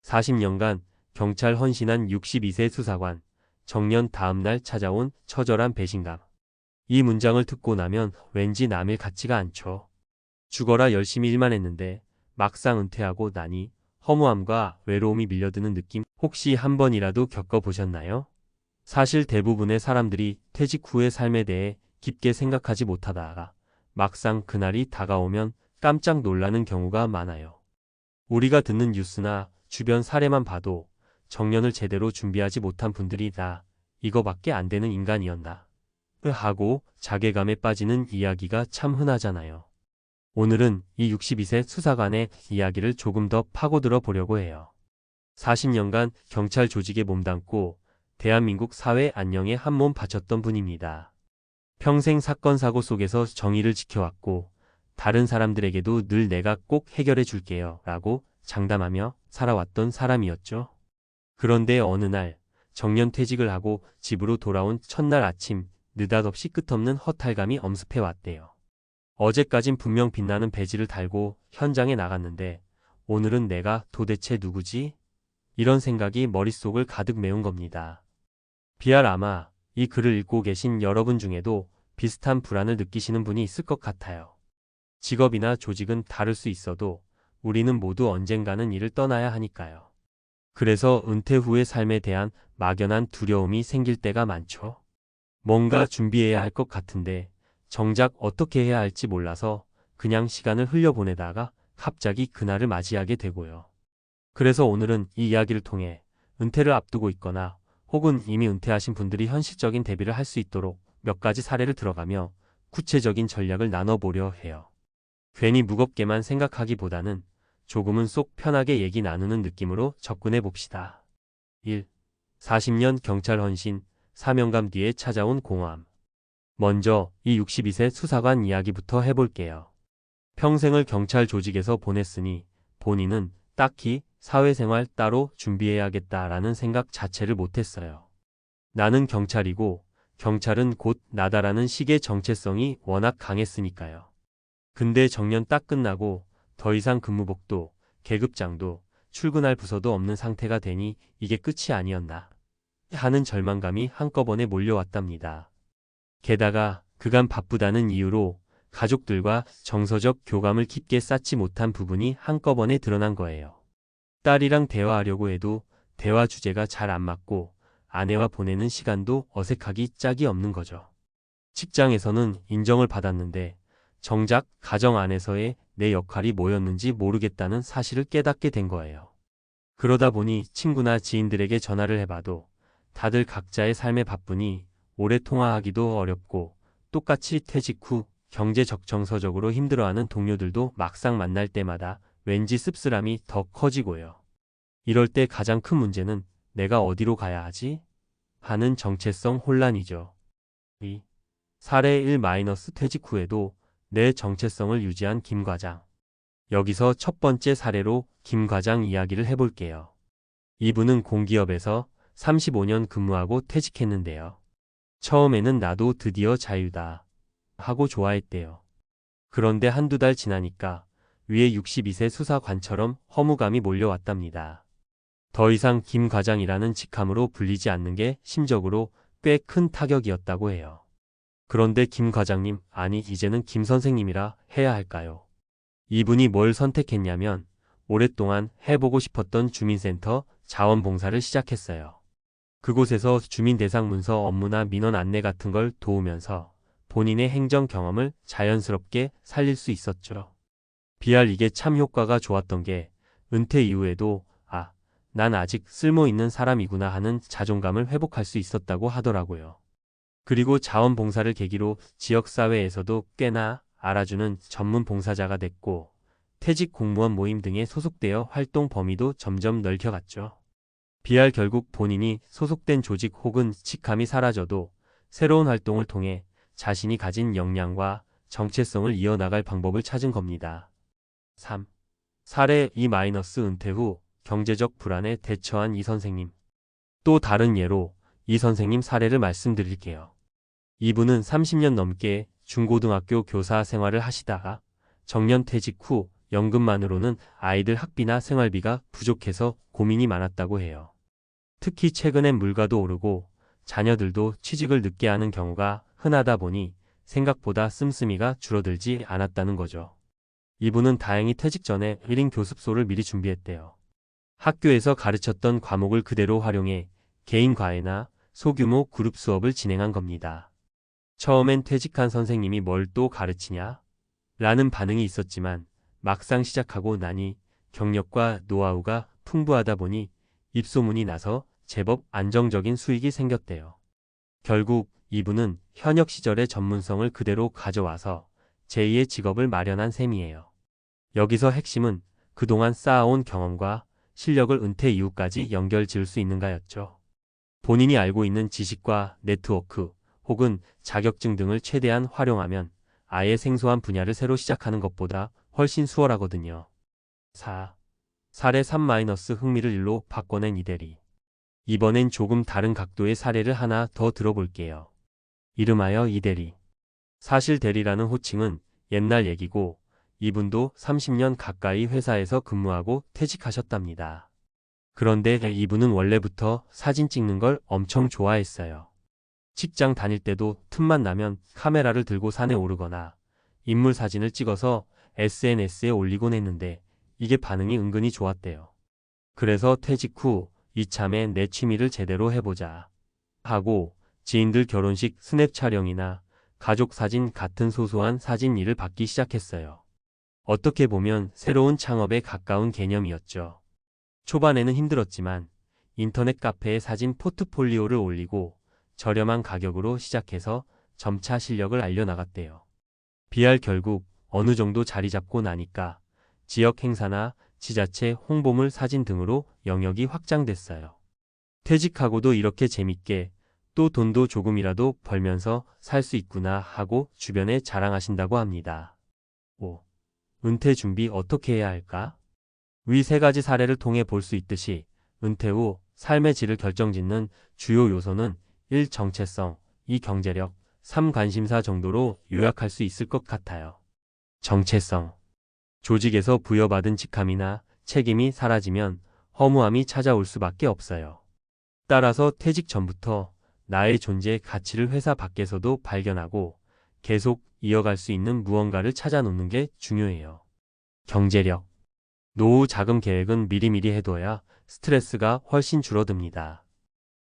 40년간 경찰 헌신한 62세 수사관, 정년 다음날 찾아온 처절한 배신감. 이 문장을 듣고 나면 왠지 남일 같지가 않죠. 죽어라 열심히 일만 했는데 막상 은퇴하고 나니 허무함과 외로움이 밀려드는 느낌 혹시 한 번이라도 겪어보셨나요? 사실 대부분의 사람들이 퇴직 후의 삶에 대해 깊게 생각하지 못하다가 막상 그날이 다가오면 깜짝 놀라는 경우가 많아요. 우리가 듣는 뉴스나 주변 사례만 봐도 정년을 제대로 준비하지 못한 분들이 다 이거밖에 안 되는 인간이었나 하고 자괴감에 빠지는 이야기가 참 흔하잖아요. 오늘은 이 62세 수사관의 이야기를 조금 더 파고들어 보려고 해요. 40년간 경찰 조직에 몸담고 대한민국 사회 안녕에 한몸 바쳤던 분입니다. 평생 사건 사고 속에서 정의를 지켜왔고 다른 사람들에게도 늘 내가 꼭 해결해 줄게요 라고 장담하며 살아왔던 사람이었죠. 그런데 어느 날 정년 퇴직을 하고 집으로 돌아온 첫날 아침 느닷없이 끝없는 허탈감이 엄습해 왔대요. 어제까진 분명 빛나는 배지를 달고 현장에 나갔는데 오늘은 내가 도대체 누구지? 이런 생각이 머릿속을 가득 메운 겁니다. 비알 아마 이 글을 읽고 계신 여러분 중에도 비슷한 불안을 느끼시는 분이 있을 것 같아요. 직업이나 조직은 다를 수 있어도 우리는 모두 언젠가는 일을 떠나야 하니까요. 그래서 은퇴 후의 삶에 대한 막연한 두려움이 생길 때가 많죠. 뭔가 준비해야 할 것 같은데 정작 어떻게 해야 할지 몰라서 그냥 시간을 흘려보내다가 갑자기 그날을 맞이하게 되고요. 그래서 오늘은 이 이야기를 통해 은퇴를 앞두고 있거나 혹은 이미 은퇴하신 분들이 현실적인 대비를 할 수 있도록 몇 가지 사례를 들어가며 구체적인 전략을 나눠보려 해요. 괜히 무겁게만 생각하기보다는 조금은 속 편하게 얘기 나누는 느낌으로 접근해 봅시다. 1. 40년 경찰 헌신, 사명감 뒤에 찾아온 공허함. 먼저 이 62세 수사관 이야기부터 해볼게요. 평생을 경찰 조직에서 보냈으니 본인은 딱히 사회생활 따로 준비해야겠다라는 생각 자체를 못했어요. 나는 경찰이고 경찰은 곧 나다라는 식의 정체성이 워낙 강했으니까요. 근데 정년 딱 끝나고 더 이상 근무복도, 계급장도, 출근할 부서도 없는 상태가 되니 이게 끝이 아니었나 하는 절망감이 한꺼번에 몰려왔답니다. 게다가 그간 바쁘다는 이유로 가족들과 정서적 교감을 깊게 쌓지 못한 부분이 한꺼번에 드러난 거예요. 딸이랑 대화하려고 해도 대화 주제가 잘 안 맞고 아내와 보내는 시간도 어색하기 짝이 없는 거죠. 직장에서는 인정을 받았는데 정작 가정 안에서의 내 역할이 뭐였는지 모르겠다는 사실을 깨닫게 된 거예요. 그러다 보니 친구나 지인들에게 전화를 해봐도 다들 각자의 삶에 바쁘니 오래 통화하기도 어렵고 똑같이 퇴직 후 경제적 정서적으로 힘들어하는 동료들도 막상 만날 때마다 왠지 씁쓸함이 더 커지고요. 이럴 때 가장 큰 문제는 내가 어디로 가야 하지? 하는 정체성 혼란이죠. 2. 사례 1- 퇴직 후에도 내 정체성을 유지한 김 과장. 여기서 첫 번째 사례로 김 과장 이야기를 해볼게요. 이분은 공기업에서 35년 근무하고 퇴직했는데요. 처음에는 나도 드디어 자유다 하고 좋아했대요. 그런데 한두 달 지나니까 위에 62세 수사관처럼 허무감이 몰려왔답니다. 더 이상 김 과장이라는 직함으로 불리지 않는 게 심적으로 꽤 큰 타격이었다고 해요. 그런데 김 과장님, 아니 이제는 김 선생님이라 해야 할까요? 이분이 뭘 선택했냐면 오랫동안 해보고 싶었던 주민센터 자원봉사를 시작했어요. 그곳에서 주민 대상 문서 업무나 민원 안내 같은 걸 도우면서 본인의 행정 경험을 자연스럽게 살릴 수 있었죠. 비알 이게 참 효과가 좋았던 게 은퇴 이후에도 난 아직 쓸모있는 사람이구나 하는 자존감을 회복할 수 있었다고 하더라고요. 그리고 자원봉사를 계기로 지역사회에서도 꽤나 알아주는 전문 봉사자가 됐고 퇴직 공무원 모임 등에 소속되어 활동 범위도 점점 넓혀갔죠. 비알 결국 본인이 소속된 조직 혹은 직함이 사라져도 새로운 활동을 통해 자신이 가진 역량과 정체성을 이어나갈 방법을 찾은 겁니다. 3. 사례 2- 은퇴 후 경제적 불안에 대처한 이 선생님. 또 다른 예로 이 선생님 사례를 말씀드릴게요. 이분은 30년 넘게 중고등학교 교사 생활을 하시다가 정년 퇴직 후 연금만으로는 아이들 학비나 생활비가 부족해서 고민이 많았다고 해요. 특히 최근엔 물가도 오르고 자녀들도 취직을 늦게 하는 경우가 흔하다 보니 생각보다 씀씀이가 줄어들지 않았다는 거죠. 이분은 다행히 퇴직 전에 1인 교습소를 미리 준비했대요. 학교에서 가르쳤던 과목을 그대로 활용해 개인 과외나 소규모 그룹 수업을 진행한 겁니다. 처음엔 퇴직한 선생님이 뭘 또 가르치냐? 라는 반응이 있었지만 막상 시작하고 나니 경력과 노하우가 풍부하다 보니 입소문이 나서 제법 안정적인 수익이 생겼대요. 결국 이분은 현역 시절의 전문성을 그대로 가져와서 제2의 직업을 마련한 셈이에요. 여기서 핵심은 그동안 쌓아온 경험과 실력을 은퇴 이후까지 연결 지을 수 있는가였죠. 본인이 알고 있는 지식과 네트워크 혹은 자격증 등을 최대한 활용하면 아예 생소한 분야를 새로 시작하는 것보다 훨씬 수월하거든요. 4. 사례 3 흥미를 일로 바꿔낸 이대리. 이번엔 조금 다른 각도의 사례를 하나 더 들어볼게요. 이름하여 이대리. 사실 대리라는 호칭은 옛날 얘기고 이분도 30년 가까이 회사에서 근무하고 퇴직하셨답니다. 그런데 이분은 원래부터 사진 찍는 걸 엄청 좋아했어요. 직장 다닐 때도 틈만 나면 카메라를 들고 산에 오르거나 인물 사진을 찍어서 SNS에 올리곤 했는데 이게 반응이 은근히 좋았대요. 그래서 퇴직 후 이참에 내 취미를 제대로 해보자 하고 지인들 결혼식 스냅 촬영이나 가족 사진 같은 소소한 사진 일을 받기 시작했어요. 어떻게 보면 새로운 창업에 가까운 개념이었죠. 초반에는 힘들었지만 인터넷 카페에 사진 포트폴리오를 올리고 저렴한 가격으로 시작해서 점차 실력을 알려나갔대요. 비할 결국 어느 정도 자리 잡고 나니까 지역 행사나 지자체 홍보물 사진 등으로 영역이 확장됐어요. 퇴직하고도 이렇게 재밌게 또 돈도 조금이라도 벌면서 살 수 있구나 하고 주변에 자랑하신다고 합니다. 5. 은퇴 준비 어떻게 해야 할까? 위 세 가지 사례를 통해 볼 수 있듯이 은퇴 후 삶의 질을 결정짓는 주요 요소는 1. 정체성, 2. 경제력, 3. 관심사 정도로 요약할 수 있을 것 같아요. 정체성. 조직에서 부여받은 직함이나 책임이 사라지면 허무함이 찾아올 수밖에 없어요. 따라서 퇴직 전부터 나의 존재 가치를 회사 밖에서도 발견하고 계속 이어갈 수 있는 무언가를 찾아놓는 게 중요해요. 경제력. 노후 자금 계획은 미리미리 해둬야 스트레스가 훨씬 줄어듭니다.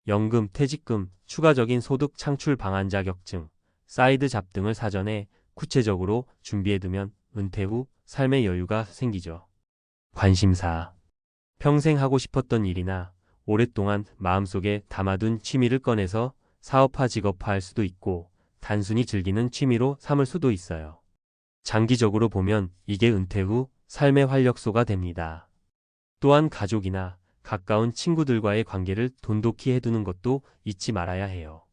연금, 퇴직금, 추가적인 소득 창출 방안 자격증, 사이드 잡 등을 사전에 구체적으로 준비해두면 은퇴 후 삶의 여유가 생기죠. 관심사. 평생 하고 싶었던 일이나 오랫동안 마음속에 담아둔 취미를 꺼내서 사업화 직업화할 수도 있고 단순히 즐기는 취미로 삼을 수도 있어요. 장기적으로 보면 이게 은퇴 후 삶의 활력소가 됩니다. 또한 가족이나 가까운 친구들과의 관계를 돈독히 해두는 것도 잊지 말아야 해요.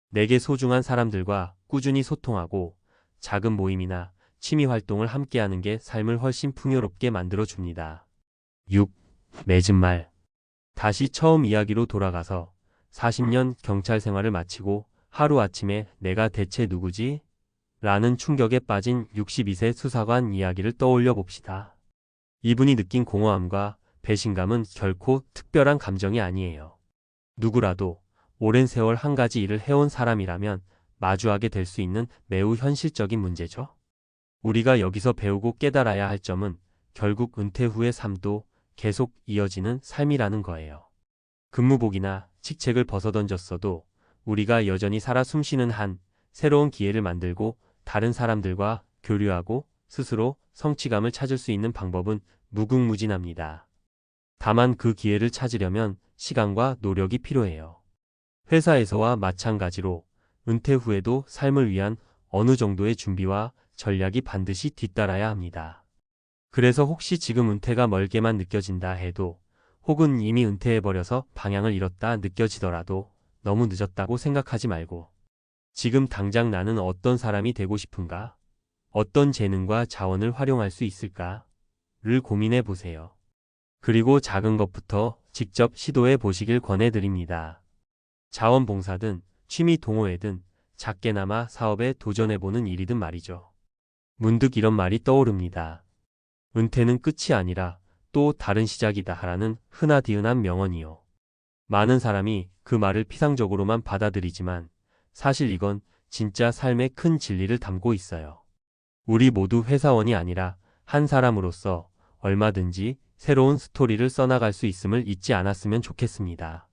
내게 소중한 사람들과 꾸준히 소통하고 작은 모임이나 취미 활동을 함께하는 게 삶을 훨씬 풍요롭게 만들어줍니다. 6. 맺은 말. 다시 처음 이야기로 돌아가서 40년 경찰 생활을 마치고 하루아침에 내가 대체 누구지? 라는 충격에 빠진 62세 수사관 이야기를 떠올려 봅시다. 이분이 느낀 공허함과 배신감은 결코 특별한 감정이 아니에요. 누구라도 오랜 세월 한 가지 일을 해온 사람이라면 마주하게 될 수 있는 매우 현실적인 문제죠. 우리가 여기서 배우고 깨달아야 할 점은 결국 은퇴 후의 삶도 계속 이어지는 삶이라는 거예요. 근무복이나 직책을 벗어던졌어도 우리가 여전히 살아 숨쉬는 한 새로운 기회를 만들고 다른 사람들과 교류하고 스스로 성취감을 찾을 수 있는 방법은 무궁무진합니다. 다만 그 기회를 찾으려면 시간과 노력이 필요해요. 회사에서와 마찬가지로 은퇴 후에도 삶을 위한 어느 정도의 준비와 전략이 반드시 뒤따라야 합니다. 그래서 혹시 지금 은퇴가 멀게만 느껴진다 해도 혹은 이미 은퇴해버려서 방향을 잃었다 느껴지더라도 너무 늦었다고 생각하지 말고 지금 당장 나는 어떤 사람이 되고 싶은가? 어떤 재능과 자원을 활용할 수 있을까? 를 고민해 보세요. 그리고 작은 것부터 직접 시도해 보시길 권해드립니다. 자원봉사든 취미 동호회든 작게나마 사업에 도전해보는 일이든 말이죠. 문득 이런 말이 떠오릅니다. 은퇴는 끝이 아니라 또 다른 시작이다 하라는 흔하디흔한 명언이요. 많은 사람이 그 말을 피상적으로만 받아들이지만 사실 이건 진짜 삶의 큰 진리를 담고 있어요. 우리 모두 회사원이 아니라 한 사람으로서 얼마든지 새로운 스토리를 써나갈 수 있음을 잊지 않았으면 좋겠습니다.